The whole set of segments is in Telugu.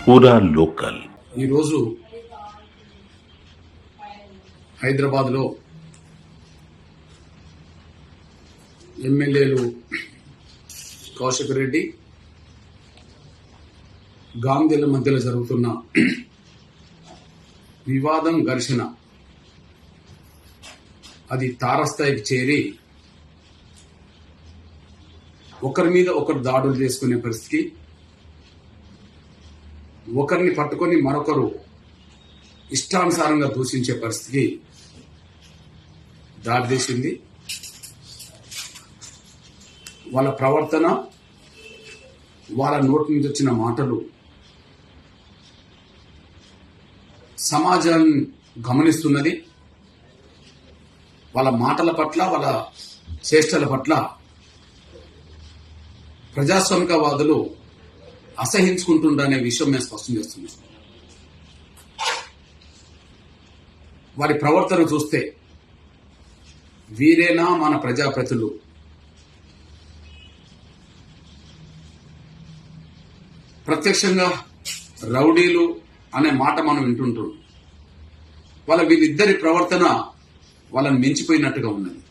పూరా లోకల్. ఈరోజు హైదరాబాద్లో ఎమ్మెల్యేలు కౌశిక్ రెడ్డి గాంధీల మధ్యలో జరుగుతున్న వివాదం, ఘర్షణ అది తారస్థాయికి చేరి ఒకరి మీద ఒకరు దాడులు చేసుకునే పరిస్థితికి, ఒకరిని పట్టుకొని మరొకరు ఇష్టానుసారంగా దూషించే పరిస్థితికి దారితీసింది. వాళ్ళ ప్రవర్తన, వాళ్ళ నోటి నుంచి వచ్చిన మాటలు సమాజం గమనిస్తున్నది. వాళ్ళ మాటల పట్ల, వాళ్ళ చేష్టల పట్ల ప్రజాస్వామికవాదులు అసహించుకుంటుండనే విషయం మేము స్పష్టం చేస్తున్నాం. వారి ప్రవర్తన చూస్తే వీరేనా మన ప్రజాప్రతినిధులు? ప్రత్యక్షంగా రౌడీలు అనే మాట మనం వింటుంటాం. వీళ్ళిద్దరి ప్రవర్తన వాళ్ళని మించిపోయినట్టుగా ఉన్నది.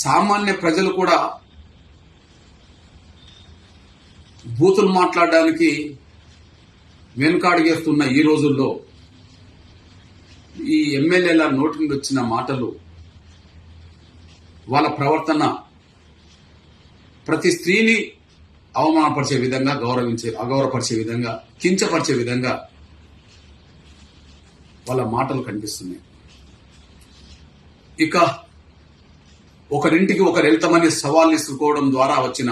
సామాన్య ప్రజలు కూడా బూతులు మాట్లాడడానికి వెనుకాడిగేస్తున్న ఈ రోజుల్లో ఈ ఎమ్మెల్యేల నోటి నుండి వచ్చిన మాటలు, వాళ్ళ ప్రవర్తన ప్రతి స్త్రీని అవమానపరిచే విధంగా, అగౌరవపరిచే విధంగా, కించపరిచే విధంగా వాళ్ళ మాటలు కనిపిస్తున్నాయి. ఇక ఒకరింటికి ఒకరు వెళ్తామని సవాల్ ఇసుకోవడం ద్వారా వచ్చిన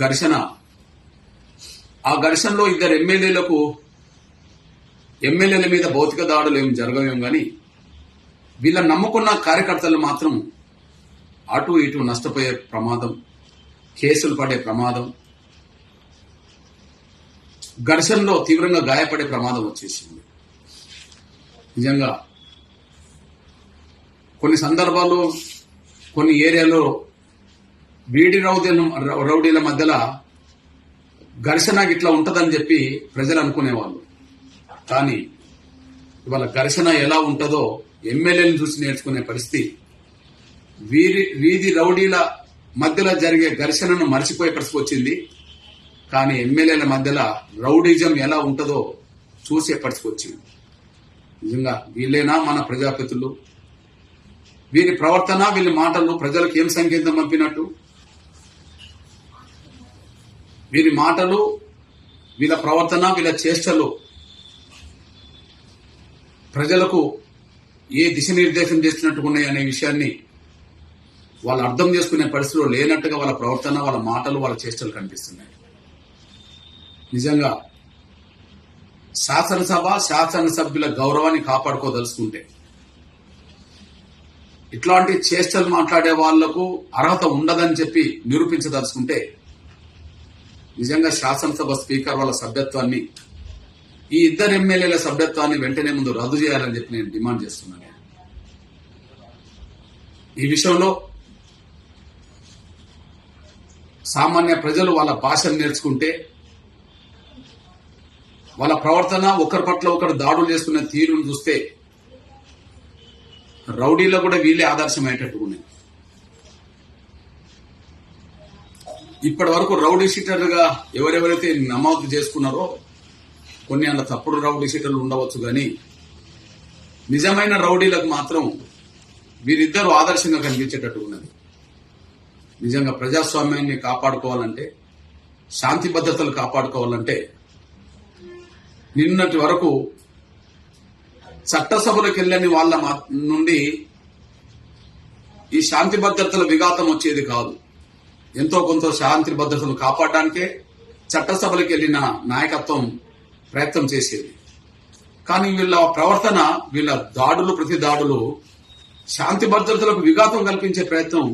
ఘర్షణ, ఆ ఘర్షణలో ఇద్దరు ఎమ్మెల్యేల మీద భౌతిక దాడులు ఏమి జరగవేం కానీ వీళ్ళ నమ్ముకున్న కార్యకర్తలు మాత్రం అటు ఇటు నష్టపోయే ప్రమాదం, కేసులు పడే ప్రమాదం, ఘర్షణలో తీవ్రంగా గాయపడే ప్రమాదం వచ్చేసింది. నిజంగా కొన్ని సందర్భాల్లో కొన్ని ఏరియాలో బీడి రౌడీల మధ్యలో ఘర్షణ ఇట్లా ఉంటదని చెప్పి ప్రజలు అనుకునేవాళ్ళు. కానీ ఇవాళ ఘర్షణ ఎలా ఉంటుందో ఎమ్మెల్యేలను చూసి నేర్చుకునే పరిస్థితి, వీధి రౌడీల మధ్యలో జరిగే ఘర్షణను మర్చిపోయే పరిస్థితి వచ్చింది. కానీ ఎమ్మెల్యేల మధ్యలో రౌడీజం ఎలా ఉంటుందో చూసే పరిస్థితి వచ్చింది. నిజంగా వీళ్ళేనా మన ప్రజాప్రతినిధులు? వీరి ప్రవర్తన, వీళ్ళ మాటలు ప్రజలకు ఏం సంకేతం పంపినట్టు? వీరి మాటలు, వీళ్ళ ప్రవర్తన, వీళ్ళ చేష్టలు ప్రజలకు ఏ దిశనిర్దేశం చేస్తున్నట్టుగా ఉన్నాయి అనే విషయాన్ని వాళ్ళు అర్థం చేసుకునే పరిస్థితిలో లేనట్టుగా వాళ్ళ ప్రవర్తన, వాళ్ళ మాటలు, వాళ్ళ చేష్టలు కనిపిస్తున్నాయి. నిజంగా శాసనసభ్యుల గౌరవాన్ని కాపాడుకోదలుచుకుంటే, ఇట్లాంటి చేష్టలు మాట్లాడే వాళ్లకు అర్హత ఉండదని చెప్పి నిరూపించదలుచుకుంటే, నిజంగా శాసనసభ స్పీకర్ వాళ్ళ సభ్యత్వాన్ని, ఈ ఇద్దరు ఎమ్మెల్యేల సభ్యత్వాన్ని వెంటనే ముందు రద్దు చేయాలని చెప్పి నేను డిమాండ్ చేస్తున్నాను. ఈ విషయంలో సామాన్య ప్రజలు వాళ్ళ భాషను నేర్చుకుంటే, వాళ్ళ ప్రవర్తన, ఒకరి పట్ల ఒకరు దాడులు చేసుకునే తీరును చూస్తే రౌడీలో కూడా వీళ్ళే ఆదర్శమయ్యేటట్టుగా ఉన్నాయి. ఇప్పటి వరకు రౌడీ షీటర్లుగా ఎవరెవరైతే నమోదు చేసుకున్నారో, కొన్ని అలా తప్పుడు రౌడీ షీటర్లు ఉండవచ్చు, కానీ నిజమైన రౌడీలకు మాత్రం వీరిద్దరూ ఆదర్శంగా కనిపించేటట్టు ఉన్నది. నిజంగా ప్రజాస్వామ్యాన్ని కాపాడుకోవాలంటే, శాంతి భద్రతలు కాపాడుకోవాలంటే, నిన్నటి వరకు చట్టసభలకు వెళ్ళని వాళ్ళ నుండి ఈ శాంతి భద్రతల విఘాతం వచ్చేది కాదు. ఎంతో కొంత శాంతి భద్రతలు కాపాడడానికే చట్టసభలకు వెళ్ళిన నాయకత్వం ప్రయత్నం చేసేది. కానీ వీళ్ళ ప్రవర్తన, వీళ్ళ దాడులు, ప్రతి దాడులు శాంతి భద్రతలకు విఘాతం కల్పించే ప్రయత్నం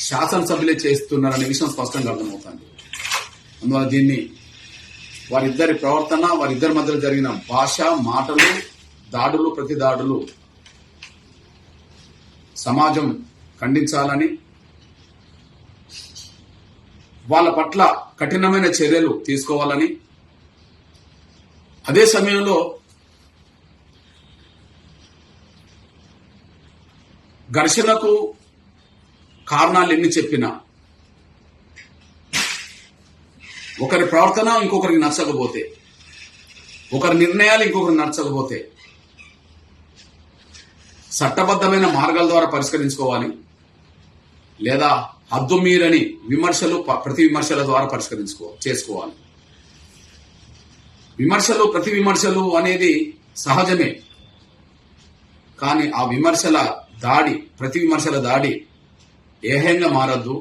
శాసనసభ్యులే చేస్తున్నారనే విషయం స్పష్టంగా అర్థమవుతుంది. అందువల్ల దీన్ని వారిద్దరి ప్రవర్తన, వారిద్దరి మధ్యలో జరిగిన భాష, మాటలు, దాడులు, ప్రతి దాడులు సమాజం ఖండించాలని, వాళ్ళ పట్ల కఠినమైన చర్యలు తీసుకోవాలని, అదే సమయంలో ఘర్షణకు కారణాలు ఎన్ని చెప్పినా ఒకరి ప్రవర్తన ఇంకొకరికి నచ్చకపోతే, ఒకరి నిర్ణయాలు ఇంకొకరికి నచ్చకపోతే చట్టబద్ధమైన మార్గాల ద్వారా పరిష్కరించుకోవాలి, లేదా హద్దు మీరని విమర్శలు ప్రతి విమర్శల ద్వారా చేసుకోవాలి. విమర్శలు ప్రతి విమర్శలు అనేది సహజమే, కానీ ఆ ప్రతి విమర్శల దాడి ఏహ్యంగా మారద్దు,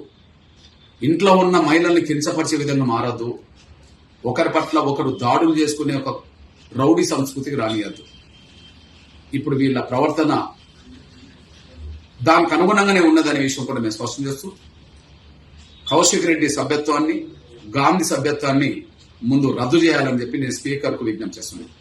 ఇంట్లో ఉన్న మహిళల్ని కించపరిచే విధంగా మారద్దు, ఒకరి పట్ల ఒకరు దాడులు చేసుకునే ఒక రౌడీ సంస్కృతికి రానియద్దు. ఇప్పుడు వీళ్ళ ప్రవర్తన దానికి అనుగుణంగానే ఉన్నదనే విషయం కూడా మేము స్పష్టం చేస్తూ కౌశిక్ రెడ్డి సభ్యత్వాన్ని, గాంధీ సభ్యత్వాన్ని ముందు రద్దు చేయాలని చెప్పి నేను స్పీకర్కు విజ్ఞప్తి చేస్తున్నాను.